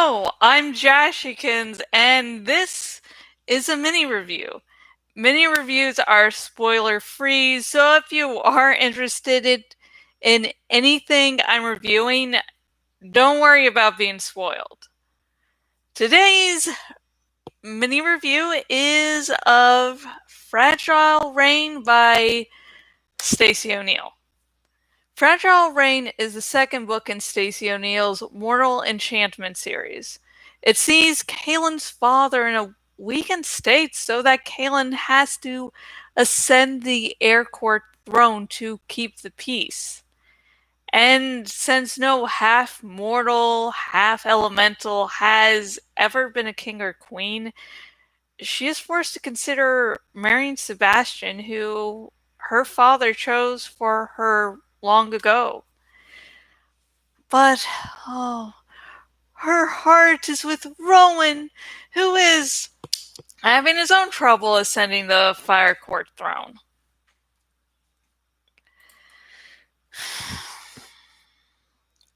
Hello, I'm Jashikins, and this is a mini review. Mini reviews are spoiler free, so if you are interested in anything I'm reviewing, don't worry about being spoiled. Today's mini review is of Fragile Rain by Stacey O'Neale. Fragile Rain is the second book in Stacey O'Neale's Mortal Enchantment series. It sees Kalin's father in a weakened state so that Kalin has to ascend the Air Court throne to keep the peace. And since no half-mortal, half-elemental has ever been a king or queen, she is forced to consider marrying Sebastian, who her father chose for her long ago. But, oh, her heart is with Rowan, who is having his own trouble ascending the Fire Court throne.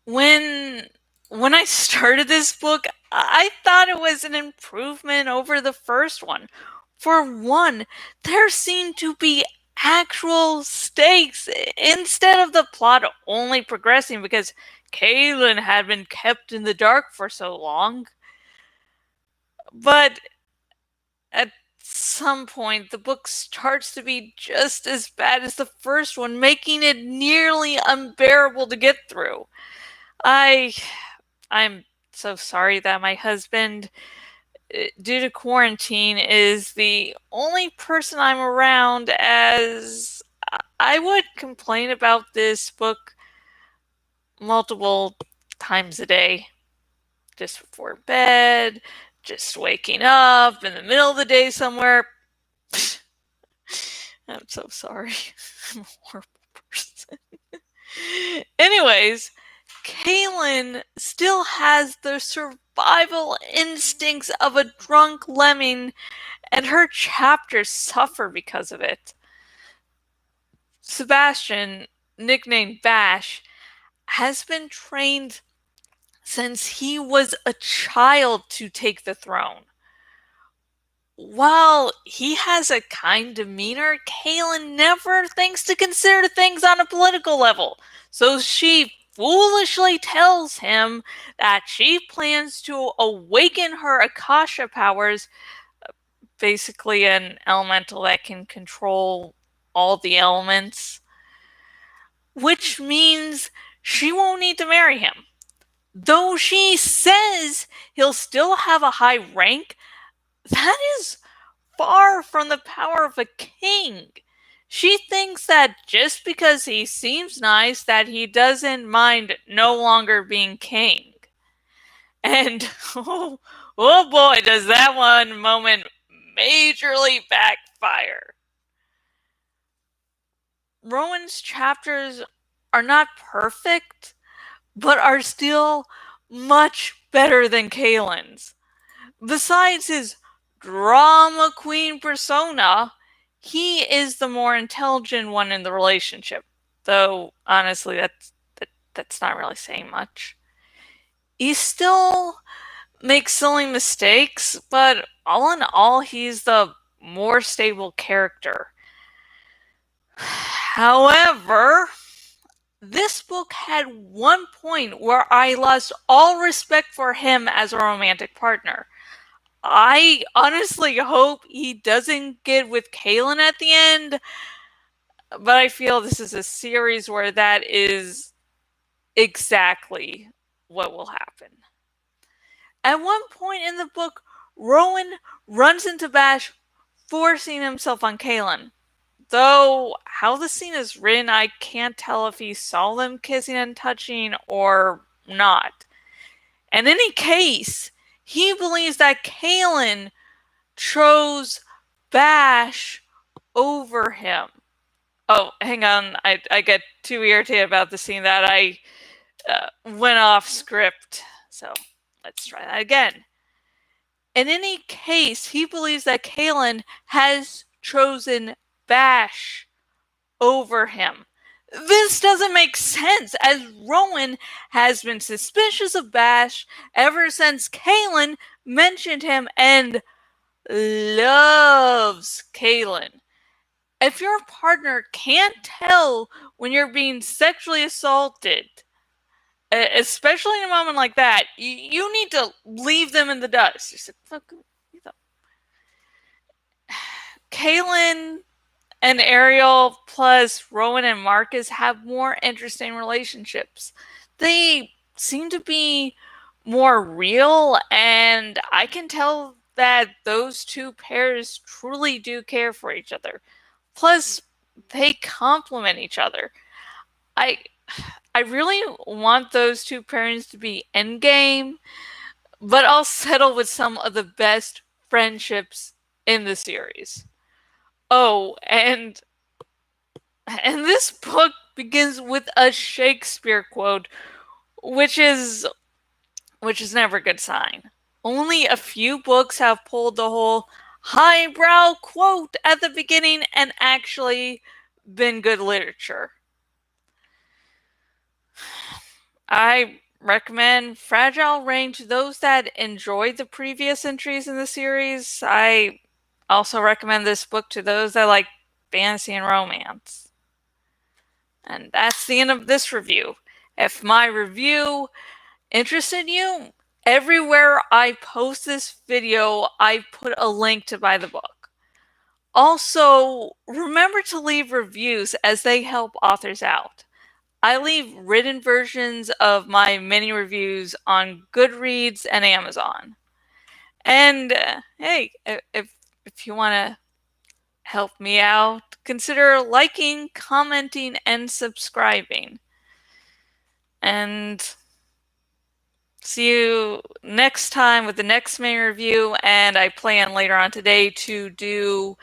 When I started this book, I thought it was an improvement over the first one. For one, there seemed to be actual stakes instead of the plot only progressing because Kalin had been kept in the dark for so long. But at some point, the book starts to be just as bad as the first one, making it nearly unbearable to get through. I'm so sorry that my husband, due to quarantine, is the only person I'm around, as I would complain about this book multiple times a day. Just before bed, just waking up in the middle of the day somewhere. I'm so sorry. I'm a horrible person. Anyways, Kalin still has the survival instincts of a drunk lemming, and her chapters suffer because of it. Sebastian, nicknamed Bash, has been trained since he was a child to take the throne. While he has a kind demeanor, Kalin never thinks to consider things on a political level, so she foolishly tells him that she plans to awaken her Akasha powers, basically an elemental that can control all the elements, which means she won't need to marry him. Though she says he'll still have a high rank, that is far from the power of a king. She thinks that just because he seems nice, that he doesn't mind no longer being king. And oh boy, does that one moment majorly backfire. Rowan's chapters are not perfect, but are still much better than Kalin's. Besides his drama queen persona, he is the more intelligent one in the relationship. Though, honestly, that's not really saying much. He still makes silly mistakes, but all in all, he's the more stable character. However, this book had one point where I lost all respect for him as a romantic partner. I honestly hope he doesn't get with Kalin at the end, but I feel this is a series where that is exactly what will happen. At one point in the book, Rowan runs into Bash, forcing himself on Kalin. Though how the scene is written, I can't tell if he saw them kissing and touching or not. In any case, he believes that Kalin chose Bash over him. Oh, hang on. I get too irritated about the scene that I went off script. So let's try that again. In any case, he believes that Kalin has chosen Bash over him. This doesn't make sense, as Rowan has been suspicious of Bash ever since Kalin mentioned him and loves Kalin. If your partner can't tell when you're being sexually assaulted, especially in a moment like that, you need to leave them in the dust. You said, "Fuck." Kalin and Ariel plus Rowan and Marcus have more interesting relationships. They seem to be more real, and I can tell that those two pairs truly do care for each other. Plus, they complement each other. I I really want those two pairings to be endgame, but I'll settle with some of the best friendships in the series. Oh, and this book begins with a Shakespeare quote, which is never a good sign. Only a few books have pulled the whole highbrow quote at the beginning and actually been good literature. I recommend Fragile Rain to those that enjoyed the previous entries in the series. I also recommend this book to those that like fantasy and romance. And that's the end of this review. If my review interested you, everywhere I post this video, I put a link to buy the book. Also, remember to leave reviews as they help authors out. I leave written versions of my mini reviews on Goodreads and Amazon. And hey, if you want to help me out, consider liking, commenting, and subscribing. And see you next time with the next main review. And I plan later on today to do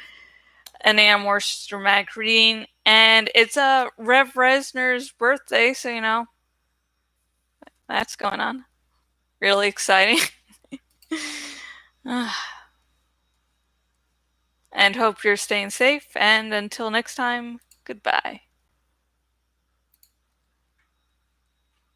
an more dramatic reading. And it's Rev Resner's birthday, so you know, that's going on. Really exciting. And hope you're staying safe. And until next time, goodbye.